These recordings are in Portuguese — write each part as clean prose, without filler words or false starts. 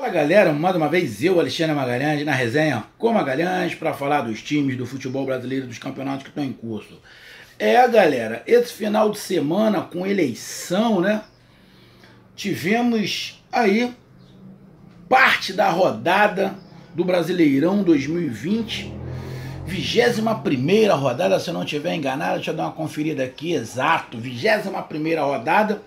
Fala galera, mais uma vez eu, Alexandre Magalhães, na resenha com Magalhães para falar dos times do futebol brasileiro, dos campeonatos que estão em curso. Galera, esse final de semana com eleição, né, tivemos aí parte da rodada do Brasileirão 2020, 21ª rodada, se eu não estiver enganado, deixa eu dar uma conferida aqui, exato, 21ª rodada,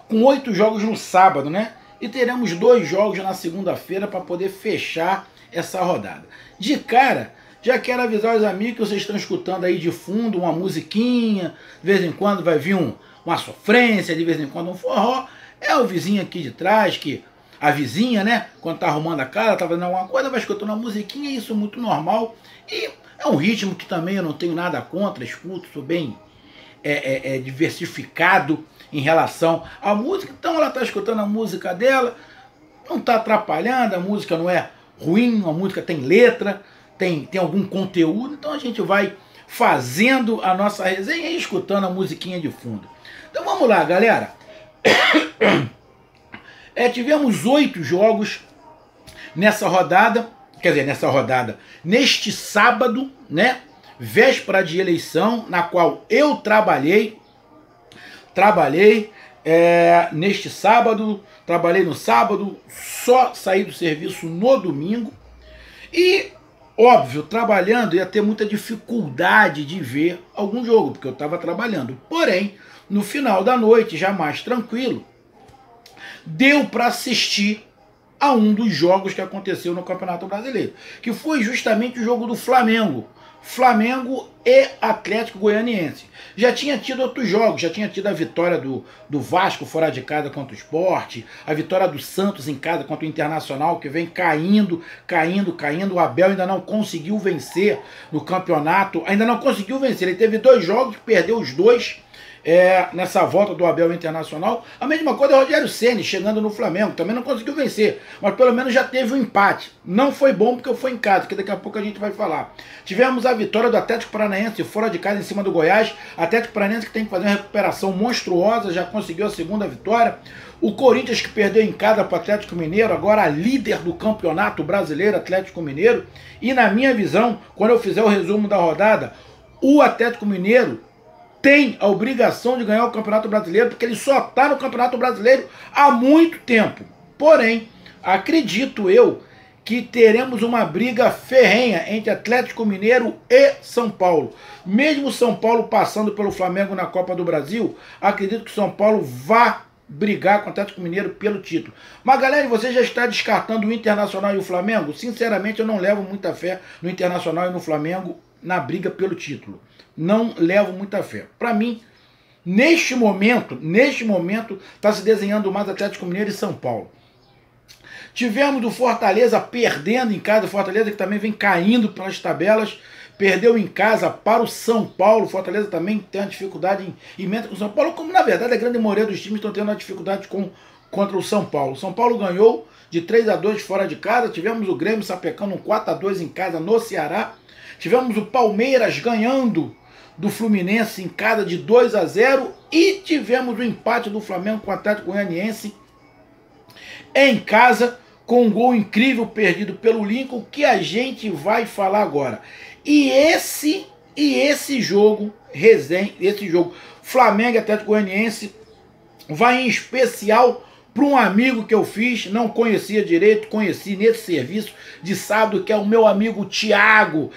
com 8 jogos no sábado, né? E teremos 2 jogos na segunda-feira para poder fechar essa rodada. De cara, já quero avisar os amigos que vocês estão escutando aí de fundo uma musiquinha, de vez em quando vai vir uma sofrência, de vez em quando um forró. É o vizinho aqui de trás, que a vizinha, né, quando tá arrumando a casa, tá fazendo alguma coisa, vai escutando uma musiquinha, isso é muito normal. E é um ritmo que também eu não tenho nada contra, escuto, sou bem diversificado em relação à música. Então ela está escutando a música dela, não está atrapalhando, a música não é ruim, a música tem letra, tem algum conteúdo, então a gente vai fazendo a nossa resenha e escutando a musiquinha de fundo. Então vamos lá, galera. Tivemos 8 jogos nessa rodada, neste sábado, né? Véspera de eleição, na qual eu trabalhei neste sábado, trabalhei no sábado, só saí do serviço no domingo e, óbvio, trabalhando ia ter muita dificuldade de ver algum jogo, porque eu estava trabalhando. Porém, no final da noite, já mais tranquilo, deu para assistir a um dos jogos que aconteceu no Campeonato Brasileiro, que foi justamente o jogo do Flamengo e Atlético Goianiense. Já tinha tido outros jogos, já tinha tido a vitória do Vasco fora de casa contra o Sport, a vitória do Santos em casa contra o Internacional, que vem caindo. O Abel ainda não conseguiu vencer no campeonato, ele teve 2 jogos, perdeu os 2, nessa volta do Abel Internacional. A mesma coisa é o Rogério Ceni chegando no Flamengo, também não conseguiu vencer, mas pelo menos já teve um empate. Não foi bom porque foi em casa, que daqui a pouco a gente vai falar. Tivemos a vitória do Atlético Paranaense fora de casa em cima do Goiás. Atlético Paranaense que tem que fazer uma recuperação monstruosa, já conseguiu a 2ª vitória. O Corinthians que perdeu em casa para o Atlético Mineiro, agora líder do Campeonato Brasileiro, Atlético Mineiro. E na minha visão, quando eu fizer o resumo da rodada, o Atlético Mineiro tem a obrigação de ganhar o Campeonato Brasileiro, porque ele só está no Campeonato Brasileiro há muito tempo. Porém, acredito eu que teremos uma briga ferrenha entre Atlético Mineiro e São Paulo. Mesmo São Paulo passando pelo Flamengo na Copa do Brasil, acredito que São Paulo vá brigar com o Atlético Mineiro pelo título. Mas galera, você já está descartando o Internacional e o Flamengo? Sinceramente, eu não levo muita fé no Internacional e no Flamengo na briga pelo título. Não levo muita fé. Para mim, neste momento, está se desenhando mais Atlético Mineiro e São Paulo. Tivemos o Fortaleza perdendo em casa, o Fortaleza que também vem caindo pelas tabelas, perdeu em casa para o São Paulo. O Fortaleza também tem uma dificuldade imensa com o São Paulo, como na verdade a grande maioria dos times estão tendo uma dificuldade contra o São Paulo. O São Paulo ganhou de 3-2 fora de casa, tivemos o Grêmio sapecando um 4-2 em casa no Ceará, tivemos o Palmeiras ganhando do Fluminense em casa de 2-0 e tivemos o empate do Flamengo com o Atlético Goianiense em casa com um gol incrível perdido pelo Lincoln, que a gente vai falar agora. E esse jogo, Flamengo e Atlético Goianiense, vai em especial para um amigo que eu fiz, não conhecia direito, conheci nesse serviço de sábado, que é o meu amigo Thiago,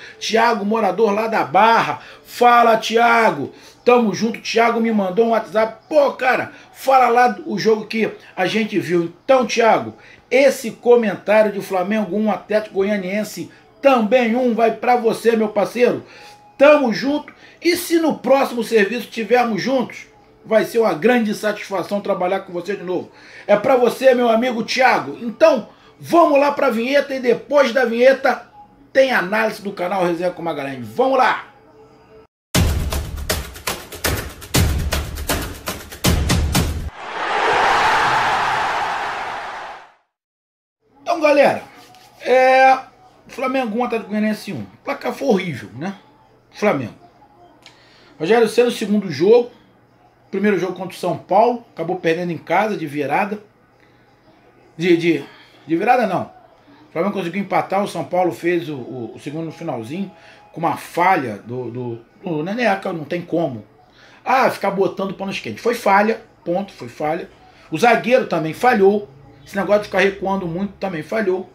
morador lá da Barra. Fala, Thiago, tamo junto. Thiago me mandou um WhatsApp, pô, cara, fala lá o jogo que a gente viu. Então, Thiago, esse comentário de Flamengo 1, Atlético Goianiense também 1, vai para você, meu parceiro. Tamo junto, e se no próximo serviço estivermos juntos, vai ser uma grande satisfação trabalhar com você de novo. É para você, meu amigo Thiago. Então, vamos lá para a vinheta e depois da vinheta tem análise do canal Resenha com Magalhães. Vamos lá! Então, galera, Flamengo 1, Atlético Goianiense 1. O placar foi horrível, né? Flamengo. Rogério Ceni no segundo jogo. Primeiro jogo contra o São Paulo, acabou perdendo em casa de virada. De virada não. O Flamengo conseguiu empatar, o São Paulo fez o segundo no finalzinho, com uma falha do Neneca, não tem como. Ficar botando panos quentes. Foi falha, ponto, foi falha. O zagueiro também falhou. Esse negócio de ficar recuando muito também falhou.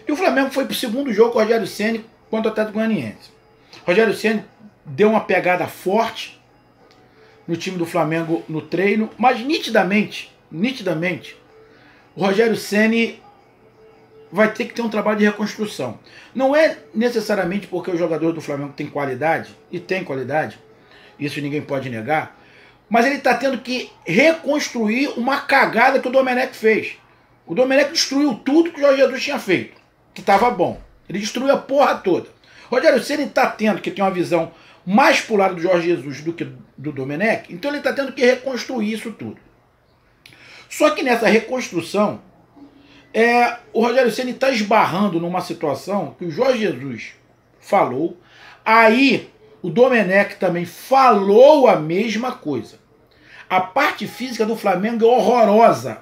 E o Flamengo foi pro segundo jogo com o Rogério Ceni contra o Atlético Goianiense. O Rogério Ceni deu uma pegada forte no time do Flamengo no treino, mas nitidamente, o Rogério Ceni vai ter que ter um trabalho de reconstrução. Não é necessariamente porque o jogador do Flamengo tem qualidade, e tem qualidade, isso ninguém pode negar, mas ele está tendo que reconstruir uma cagada que o Domenech fez. O Domenech destruiu tudo que o Jorge Jesus tinha feito, que estava bom. Ele destruiu a porra toda. O Rogério Ceni está tendo que ter uma visão mais pro lado do Jorge Jesus do que do Domenech, então ele está tendo que reconstruir isso tudo. Só que nessa reconstrução, o Rogério Ceni está esbarrando numa situação que o Jorge Jesus falou, aí o Domenech também falou a mesma coisa. A parte física do Flamengo é horrorosa.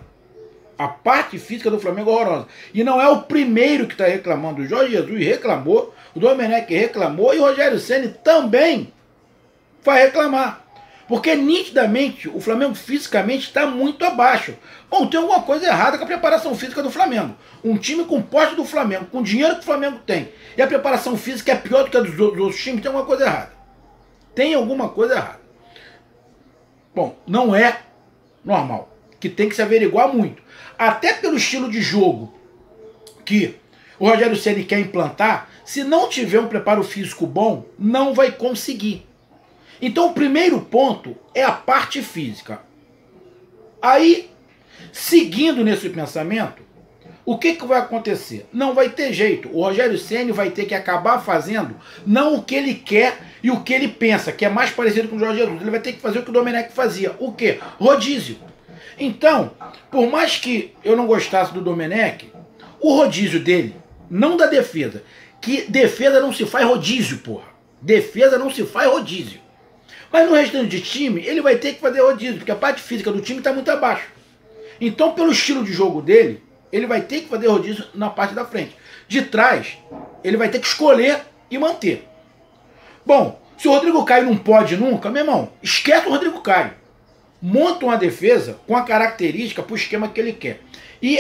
A parte física do Flamengo é horrorosa. E não é o primeiro que está reclamando. O Jorge Jesus reclamou, o Domenech reclamou e o Rogério Ceni também vai reclamar. Porque nitidamente o Flamengo fisicamente está muito abaixo. Bom, tem alguma coisa errada com a preparação física do Flamengo. Um time com porte do Flamengo, com o dinheiro que o Flamengo tem, e a preparação física é pior do que a dos outros times, tem alguma coisa errada. Tem alguma coisa errada. Bom, não é normal. Que tem que se averiguar muito. Até pelo estilo de jogo que o Rogério Ceni quer implantar, se não tiver um preparo físico bom, não vai conseguir. Então o primeiro ponto é a parte física. Aí, seguindo nesse pensamento, o que vai acontecer? Não vai ter jeito. O Rogério Ceni vai ter que acabar fazendo não o que ele quer e o que ele pensa, que é mais parecido com o Jorge Jesus. Ele vai ter que fazer o que o Domenech fazia. O quê? Rodízio. Então, por mais que eu não gostasse do Domenech, o rodízio dele, não da defesa, que defesa não se faz rodízio, porra. Defesa não se faz rodízio. Mas no restante de time, ele vai ter que fazer rodízio, porque a parte física do time está muito abaixo. Então, pelo estilo de jogo dele, ele vai ter que fazer rodízio na parte da frente. De trás, ele vai ter que escolher e manter. Bom, se o Rodrigo Caio não pode nunca, meu irmão, esquece o Rodrigo Caio. Monta uma defesa com a característica para o esquema que ele quer. E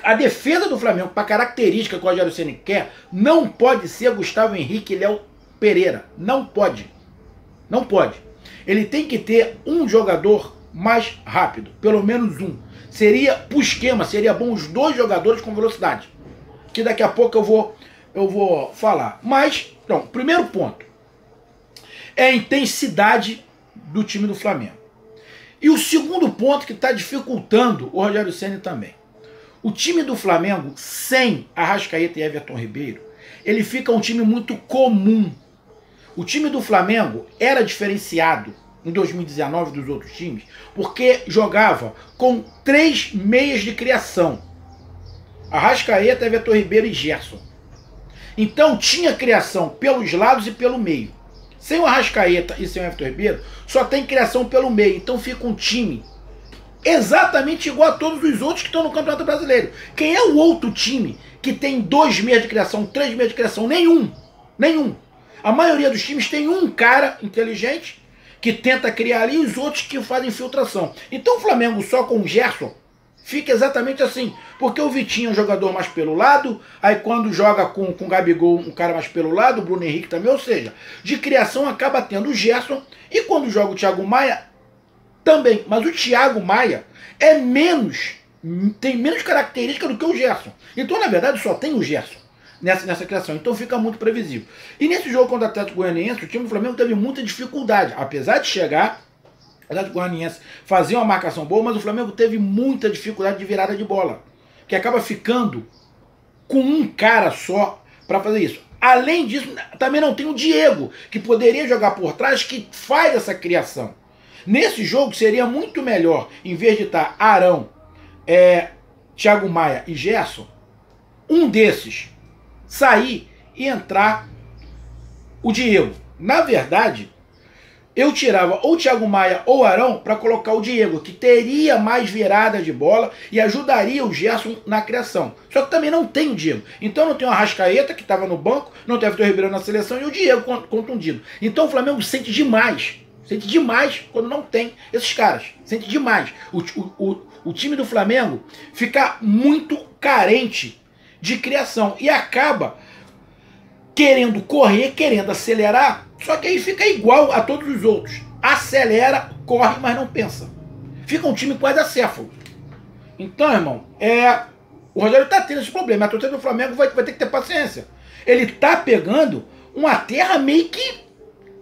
a defesa do Flamengo, para a característica que o Rogério Ceni quer, não pode ser Gustavo Henrique e Léo Pereira. Não pode. Não pode. Ele tem que ter um jogador mais rápido. Pelo menos um. Seria, pro esquema, seria bom os dois jogadores com velocidade. Que daqui a pouco eu vou falar. Mas, então, primeiro ponto. É a intensidade do time do Flamengo. E o segundo ponto que está dificultando o Rogério Ceni também. O time do Flamengo, sem Arrascaeta e Everton Ribeiro, ele fica um time muito comum. O time do Flamengo era diferenciado em 2019 dos outros times, porque jogava com 3 meias de criação. Arrascaeta, Everton Ribeiro e Gerson. Então tinha criação pelos lados e pelo meio. Sem o Arrascaeta e sem o Everton Ribeiro, só tem criação pelo meio. Então fica um time exatamente igual a todos os outros que estão no Campeonato Brasileiro. Quem é o outro time que tem 2 meias de criação, 3 meias de criação? Nenhum. Nenhum. A maioria dos times tem um cara inteligente que tenta criar ali e os outros que fazem infiltração. Então o Flamengo só com o Gerson fica exatamente assim. Porque o Vitinho é um jogador mais pelo lado, aí quando joga com o Gabigol, um cara mais pelo lado, o Bruno Henrique também, ou seja, de criação acaba tendo o Gerson, e quando joga o Thiago Maia, também. Mas o Thiago Maia tem menos característica do que o Gerson. Então, na verdade, só tem o Gerson nessa criação. Então fica muito previsível. E nesse jogo contra o Atlético Goianiense, o time do Flamengo teve muita dificuldade. Apesar de chegar, o Atlético Goianiense fazia uma marcação boa, mas o Flamengo teve muita dificuldade de virada de bola. Que acaba ficando com um cara só para fazer isso. Além disso, também não tem o Diego, que poderia jogar por trás, que faz essa criação. Nesse jogo seria muito melhor, em vez de estar Arão, Thiago Maia e Gerson, um desses sair e entrar o Diego. Na verdade, eu tirava ou o Thiago Maia ou o Arão para colocar o Diego, que teria mais virada de bola e ajudaria o Gerson na criação. Só que também não tem o Diego. Então não tem o Arrascaeta, que estava no banco, não tem o Vitor Ribeiro na seleção e o Diego contundido. Então o Flamengo sente demais. Sente demais quando não tem esses caras. Sente demais. O time do Flamengo fica muito carente de criação e acaba querendo correr, querendo acelerar, só que aí fica igual a todos os outros. Acelera, corre, mas não pensa. Fica um time quase acéfalo. Então, irmão, o Rogério tá tendo esse problema. A torcida do Flamengo vai ter que ter paciência. Ele tá pegando uma terra meio que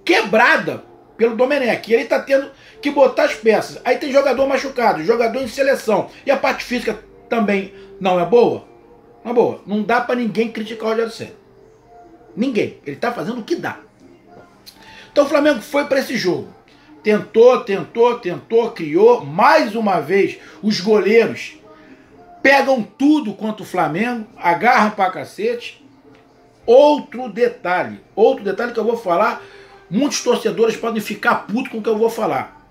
quebrada pelo Domenech. Ele tá tendo que botar as peças. Aí tem jogador machucado, jogador em seleção. E a parte física também não é boa? Não é boa. Não dá pra ninguém criticar o Rogério Ceni. Ninguém. Ele tá fazendo o que dá. Então o Flamengo foi para esse jogo. Tentou, criou. Mais uma vez, os goleiros pegam tudo contra o Flamengo, agarram pra cacete. Outro detalhe que eu vou falar, muitos torcedores podem ficar putos com o que eu vou falar.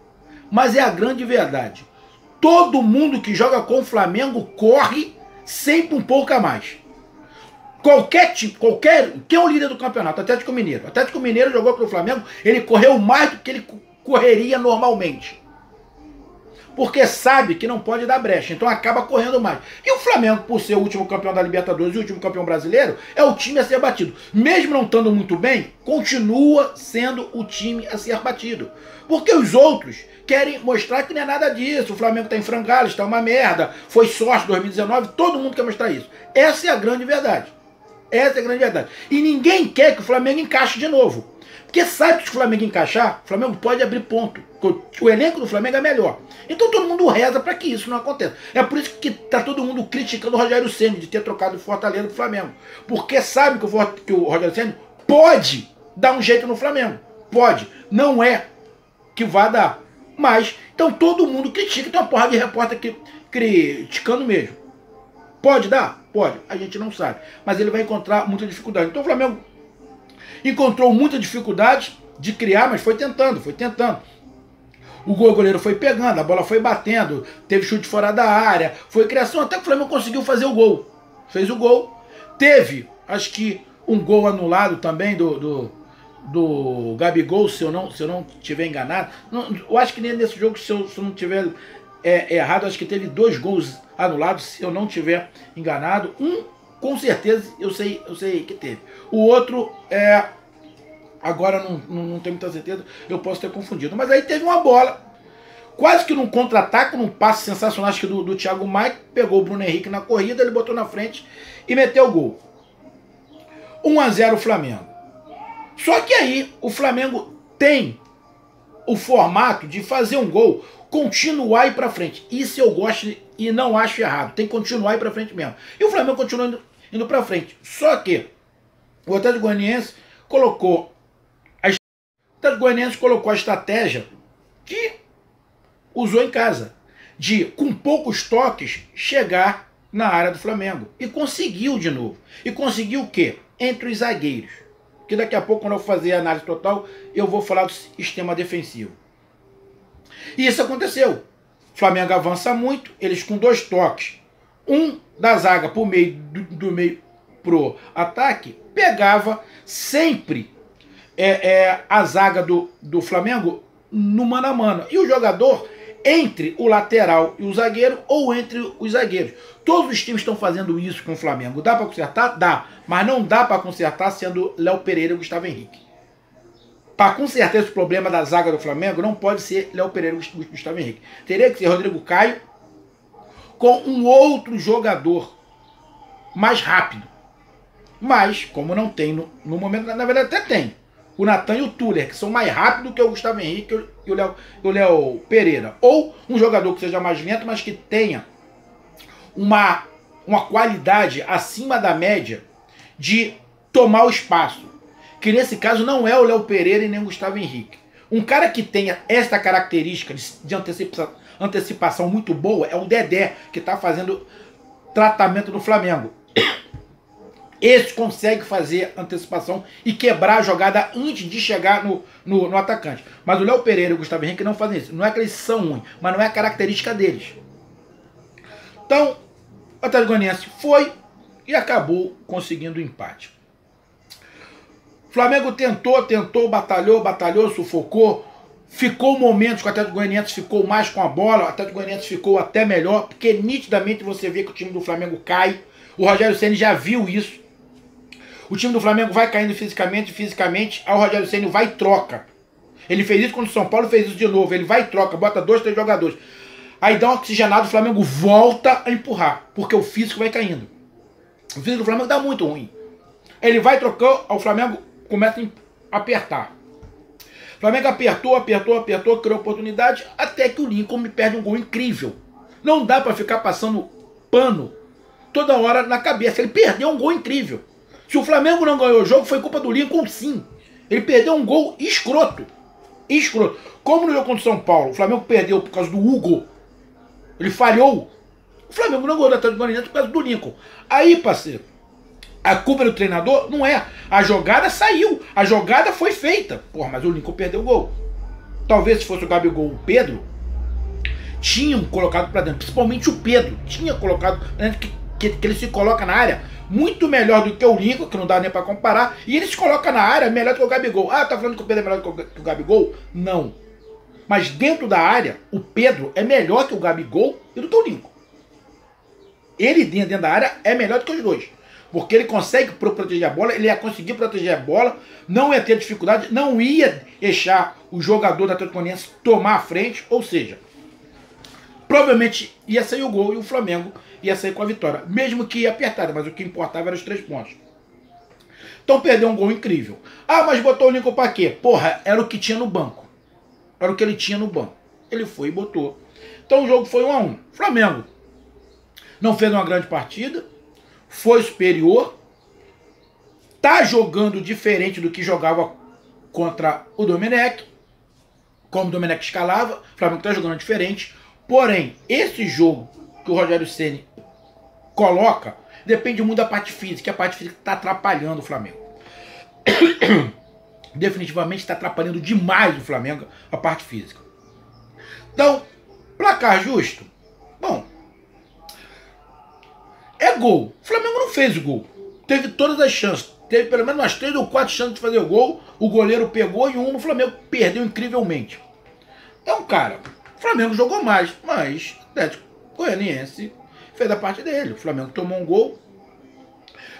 Mas é a grande verdade. Todo mundo que joga com o Flamengo corre sempre um pouco a mais. Qualquer tipo, quem é o líder do campeonato? Atlético Mineiro. Atlético Mineiro jogou contra o Flamengo, ele correu mais do que ele correria normalmente. Porque sabe que não pode dar brecha, então acaba correndo mais. E o Flamengo, por ser o último campeão da Libertadores e o último campeão brasileiro, é o time a ser batido. Mesmo não estando muito bem, continua sendo o time a ser batido. Porque os outros querem mostrar que não é nada disso. O Flamengo está em frangalhos, está uma merda, foi sorte 2019, todo mundo quer mostrar isso. Essa é a grande verdade. Essa é a grande verdade. E ninguém quer que o Flamengo encaixe de novo. Porque sabe que se o Flamengo encaixar, o Flamengo pode abrir ponto. O elenco do Flamengo é melhor. Então todo mundo reza para que isso não aconteça. É por isso que tá todo mundo criticando o Rogério Ceni de ter trocado o Fortaleza do Flamengo. Porque sabe que o Rogério Ceni pode dar um jeito no Flamengo. Pode. Não é que vai dar. Mas, então todo mundo critica. Tem uma porrada de repórter criticando mesmo. Pode dar? Pode. A gente não sabe. Mas ele vai encontrar muita dificuldade. Então o Flamengo encontrou muita dificuldade de criar, mas foi tentando. O goleiro foi pegando, a bola foi batendo, teve chute fora da área, foi criação, até que o Flamengo conseguiu fazer o gol. Fez o gol. Teve, acho que, um gol anulado também do Gabigol, se eu não tiver enganado. Eu acho que nem nesse jogo, se eu não tiver errado, acho que teve 2 gols anulados, se eu não tiver enganado. Um, com certeza, eu sei que teve. O outro, agora não tenho muita certeza, eu posso ter confundido. Mas aí teve uma bola, quase que num contra-ataque, num passe sensacional, acho que do Thiago Maia, pegou o Bruno Henrique na corrida, ele botou na frente e meteu o gol. 1-0 Flamengo. Só que aí o Flamengo tem o formato de fazer um gol, continuar e ir pra frente. Isso eu gosto e não acho errado. Tem que continuar e ir pra frente mesmo. E o Flamengo continua indo pra frente. Só que o Atlético Goianiense colocou a estratégia que usou em casa, de, com poucos toques, chegar na área do Flamengo. E conseguiu de novo. E conseguiu o quê? Entre os zagueiros. Que daqui a pouco, quando eu fazer a análise total, eu vou falar do sistema defensivo. E isso aconteceu. O Flamengo avança muito, eles com 2 toques. Um da zaga pro meio, do meio pro ataque, pegava sempre a zaga do Flamengo no mano a mano. E o jogador entre o lateral e o zagueiro, ou entre os zagueiros. Todos os times estão fazendo isso com o Flamengo. Dá para consertar? Dá. Mas não dá para consertar sendo Léo Pereira e Gustavo Henrique. Para consertar esse problema da zaga do Flamengo, não pode ser Léo Pereira e Gustavo Henrique. Teria que ser Rodrigo Caio com um outro jogador mais rápido. Mas, como não tem no momento, na verdade até tem. O Natan e o Tuller, que são mais rápidos que o Gustavo Henrique e o Léo Pereira. Ou um jogador que seja mais lento, mas que tenha uma qualidade acima da média de tomar o espaço. Que nesse caso não é o Léo Pereira e nem o Gustavo Henrique. Um cara que tenha essa característica de antecipação muito boa é o Dedé, que está fazendo tratamento no Flamengo. Esse consegue fazer antecipação e quebrar a jogada antes de chegar no atacante. Mas o Léo Pereira e o Gustavo Henrique não fazem isso. Não é que eles são ruins, mas não é a característica deles. Então, o Atlético Goianiense foi e acabou conseguindo o empate. O Flamengo tentou, batalhou, sufocou. Ficou momentos que o Atlético Goianiense ficou mais com a bola, o Atlético Goianiense ficou até melhor, porque nitidamente você vê que o time do Flamengo cai. O Rogério Ceni já viu isso. O time do Flamengo vai caindo fisicamente, aí o Rogério Ceni vai e troca. Ele fez isso quando o São Paulo fez isso de novo. Ele vai e troca, bota 2, 3 jogadores. Aí dá um oxigenado, o Flamengo volta a empurrar, porque o físico vai caindo. O físico do Flamengo dá muito ruim. Ele vai trocando, o Flamengo começa a apertar. O Flamengo apertou, criou oportunidade, até que o Lincoln me perde um gol incrível. Não dá pra ficar passando pano toda hora na cabeça. Ele perdeu um gol incrível. Se o Flamengo não ganhou o jogo, foi culpa do Lincoln, sim. Ele perdeu um gol escroto. Escroto. Como no jogo contra o São Paulo, o Flamengo perdeu por causa do Hugo. Ele falhou. O Flamengo não ganhou do Atlético Goianiense por causa do Lincoln. Aí, parceiro, a culpa do treinador não é. A jogada saiu. A jogada foi feita. Porra, mas o Lincoln perdeu o gol. Talvez se fosse o Gabigol ou o Pedro, tinham colocado pra dentro. Principalmente o Pedro. Tinha colocado pra dentro, que ele se coloca na área muito melhor do que o Lincoln, que não dá nem pra comparar. E ele se coloca na área melhor do que o Gabigol. Ah, tá falando que o Pedro é melhor que o Gabigol? Não. Mas dentro da área, o Pedro é melhor que o Gabigol e do que o Lincoln. Ele dentro da área é melhor do que os dois. Porque ele consegue proteger a bola, ele ia conseguir proteger a bola, não ia ter dificuldade, não ia deixar o jogador da Atlético Goianiense tomar a frente, ou seja, provavelmente ia sair o gol e o Flamengo ia sair com a vitória. Mesmo que ia apertada, mas o que importava era os 3 pontos. Então perdeu um gol incrível. Ah, mas botou o Lincoln pra quê? Porra, era o que tinha no banco. Era o que ele tinha no banco. Ele foi e botou. Então o jogo foi 1-1. Flamengo não fez uma grande partida, foi superior, tá jogando diferente do que jogava contra o Domenech, como o Domenech escalava. O Flamengo tá jogando diferente, porém, esse jogo que o Rogério Ceni coloca depende muito da parte física, a parte física tá atrapalhando o Flamengo. Definitivamente está atrapalhando demais o Flamengo, a parte física. Então, placar justo? Bom, é gol. O Flamengo não fez o gol. Teve todas as chances. Teve pelo menos umas 3 ou 4 chances de fazer o gol. O goleiro pegou e o Flamengo perdeu incrivelmente. Então, cara, o Flamengo jogou mais, mas o Atlético Goianiense fez a parte dele. O Flamengo tomou um gol.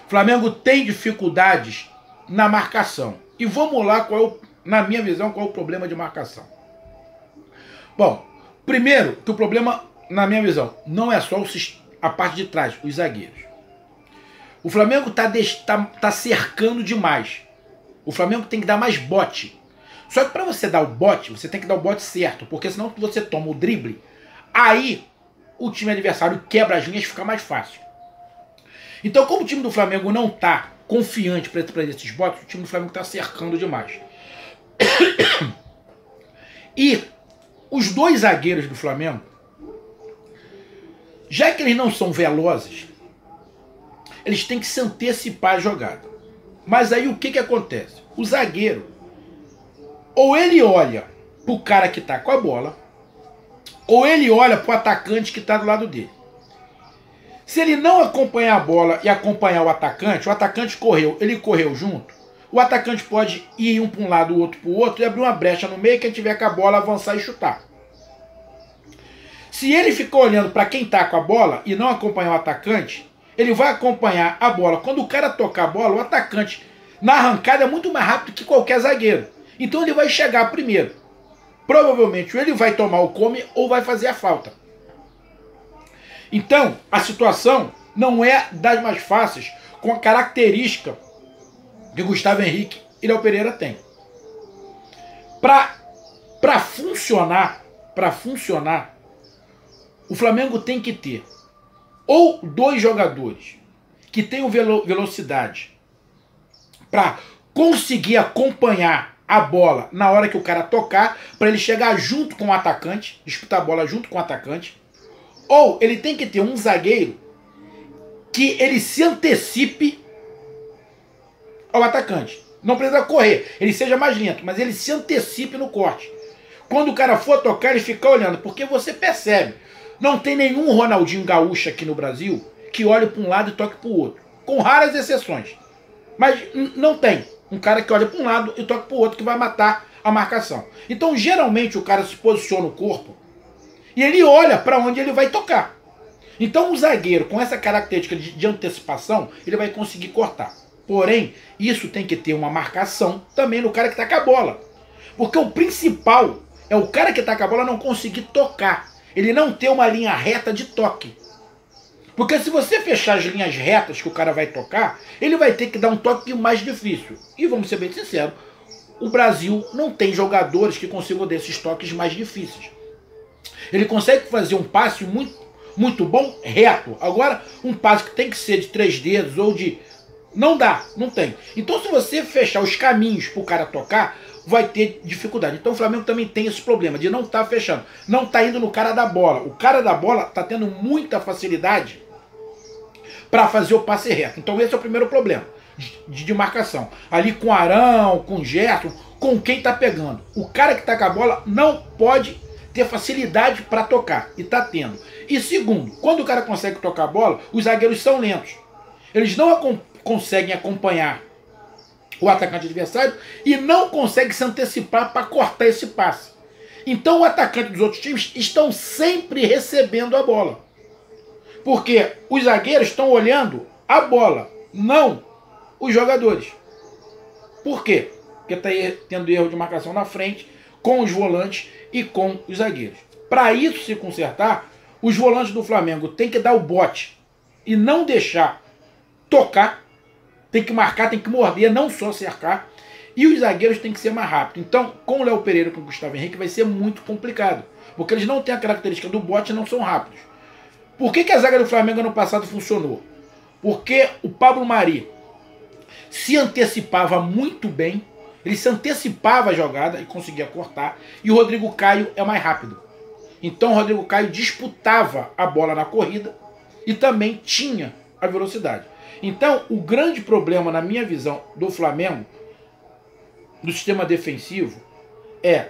O Flamengo tem dificuldades na marcação. E vamos lá, na minha visão, qual é o problema de marcação. Bom, primeiro, que o problema, na minha visão, não é só a parte de trás, os zagueiros. O Flamengo tá cercando demais. O Flamengo tem que dar mais bote. Só que para você dar o bote, você tem que dar o bote certo, porque senão você toma o drible, aí o time adversário quebra as linhas e fica mais fácil. Então, como o time do Flamengo não tá confiante para esses botes, o time do Flamengo tá cercando demais. E os 2 zagueiros do Flamengo, já que eles não são velozes, eles têm que se antecipar a jogada. Mas aí o que acontece? O zagueiro, ou ele olha pro cara que tá com a bola, ou ele olha pro atacante que tá do lado dele. Se ele não acompanhar a bola e acompanhar o atacante correu, ele correu junto, o atacante pode ir um para um lado, o outro para o outro, e abrir uma brecha no meio, quem tiver com a bola avançar e chutar. Se ele ficar olhando para quem está com a bola e não acompanhar o atacante, ele vai acompanhar a bola. Quando o cara tocar a bola, o atacante na arrancada é muito mais rápido que qualquer zagueiro. Então ele vai chegar primeiro. Provavelmente ele vai tomar o come ou vai fazer a falta. Então a situação não é das mais fáceis com a característica que Gustavo Henrique e Léo Pereira têm. Para funcionar, o Flamengo tem que ter ou 2 jogadores que tenham velocidade para conseguir acompanhar a bola na hora que o cara tocar, para ele chegar junto com o atacante, disputar a bola junto com o atacante, ou ele tem que ter um zagueiro que ele se antecipe ao atacante. Não precisa correr, ele seja mais lento, mas ele se antecipe no corte. Quando o cara for tocar, ele fica olhando, porque você percebe. Não tem nenhum Ronaldinho Gaúcho aqui no Brasil que olhe para um lado e toque para o outro. Com raras exceções. Mas não tem um cara que olha para um lado e toque para o outro que vai matar a marcação. Então, geralmente, o cara se posiciona o corpo e ele olha para onde ele vai tocar. Então, o zagueiro, com essa característica de antecipação, ele vai conseguir cortar. Porém, isso tem que ter uma marcação também no cara que está com a bola. Porque o principal é o cara que está com a bola não conseguir tocar. Ele não ter uma linha reta de toque. Porque se você fechar as linhas retas que o cara vai tocar, ele vai ter que dar um toque mais difícil. E vamos ser bem sinceros, o Brasil não tem jogadores que consigam desses toques mais difíceis. Ele consegue fazer um passe muito bom, reto. Agora, um passe que tem que ser de 3 dedos ou de... Não dá, não tem. Então, se você fechar os caminhos para o cara tocar, vai ter dificuldade. Então, o Flamengo também tem esse problema de não estar fechando. Não está indo no cara da bola. O cara da bola está tendo muita facilidade para fazer o passe reto. Então, esse é o primeiro problema de marcação. Ali com o Arão, com o Gerson, com quem está pegando. O cara que está com a bola não pode ter facilidade para tocar. E está tendo. E segundo, quando o cara consegue tocar a bola, os zagueiros são lentos. Eles não conseguem acompanhar o atacante adversário e não conseguem se antecipar para cortar esse passe. Então o atacante dos outros times estão sempre recebendo a bola. Porque os zagueiros estão olhando a bola, não os jogadores. Por quê? Porque está tendo erro de marcação na frente, com os volantes e com os zagueiros. Para isso se consertar, os volantes do Flamengo têm que dar o bote e não deixar tocar. Tem que marcar, tem que morder, não só cercar. E os zagueiros têm que ser mais rápidos. Então, com o Léo Pereira e com o Gustavo Henrique vai ser muito complicado. Porque eles não têm a característica do bote e não são rápidos. Por que a zaga do Flamengo ano passado funcionou? Porque o Pablo Mari se antecipava muito bem. Ele se antecipava a jogada e conseguia cortar. E o Rodrigo Caio é mais rápido. Então o Rodrigo Caio disputava a bola na corrida e também tinha a velocidade. Então, o grande problema, na minha visão, do Flamengo, do sistema defensivo, é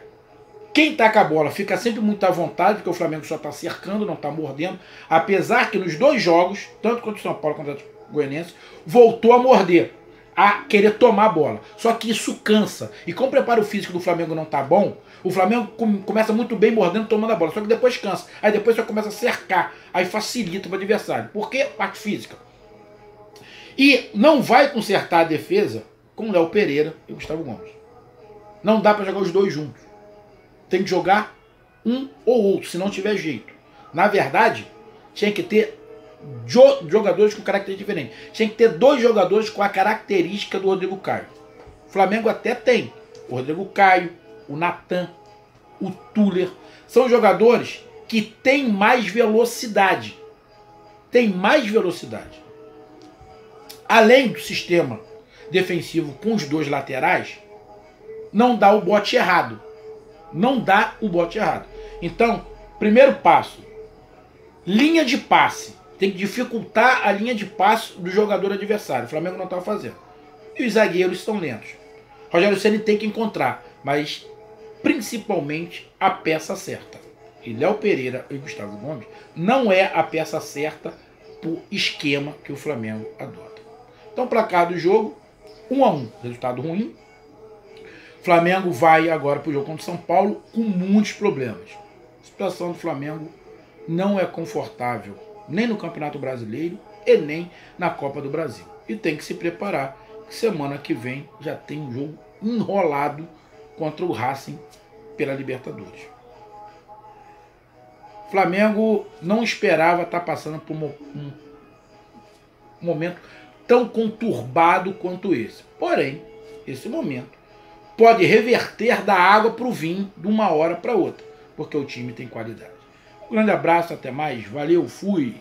quem tá com a bola fica sempre muito à vontade, porque o Flamengo só está cercando, não está mordendo, apesar que nos 2 jogos, tanto contra o São Paulo quanto o Goianiense, voltou a morder, a querer tomar a bola. Só que isso cansa. E como o preparo físico do Flamengo não tá bom, o Flamengo começa muito bem mordendo, tomando a bola, só que depois cansa. Aí depois só começa a cercar, aí facilita para o adversário. Por quê? Parte física. E não vai consertar a defesa com Léo Pereira e Gustavo Gomes. Não dá para jogar os dois juntos. Tem que jogar um ou outro, se não tiver jeito. Na verdade, tinha que ter jogadores com características diferentes. Tinha que ter 2 jogadores com a característica do Rodrigo Caio. O Flamengo até tem o Rodrigo Caio, o Natan, o Tuller. São jogadores que têm mais velocidade. Tem mais velocidade. Além do sistema defensivo com os 2 laterais, não dá o bote errado. Não dá o bote errado. Então, primeiro passo, linha de passe. Tem que dificultar a linha de passe do jogador adversário. O Flamengo não está fazendo. E os zagueiros estão lentos. Rogério Ceni tem que encontrar, mas principalmente a peça certa. E Léo Pereira e Gustavo Gomes não é a peça certa para o esquema que o Flamengo adota. Então, placar do jogo, 1-1, resultado ruim. O Flamengo vai agora para o jogo contra o São Paulo com muitos problemas. A situação do Flamengo não é confortável, nem no Campeonato Brasileiro e nem na Copa do Brasil. E tem que se preparar, que semana que vem já tem um jogo enrolado contra o Racing pela Libertadores. O Flamengo não esperava estar passando por um momento tão conturbado quanto esse. Porém, esse momento pode reverter da água para o vinho de uma hora para outra, porque o time tem qualidade. Um grande abraço, até mais, valeu, fui!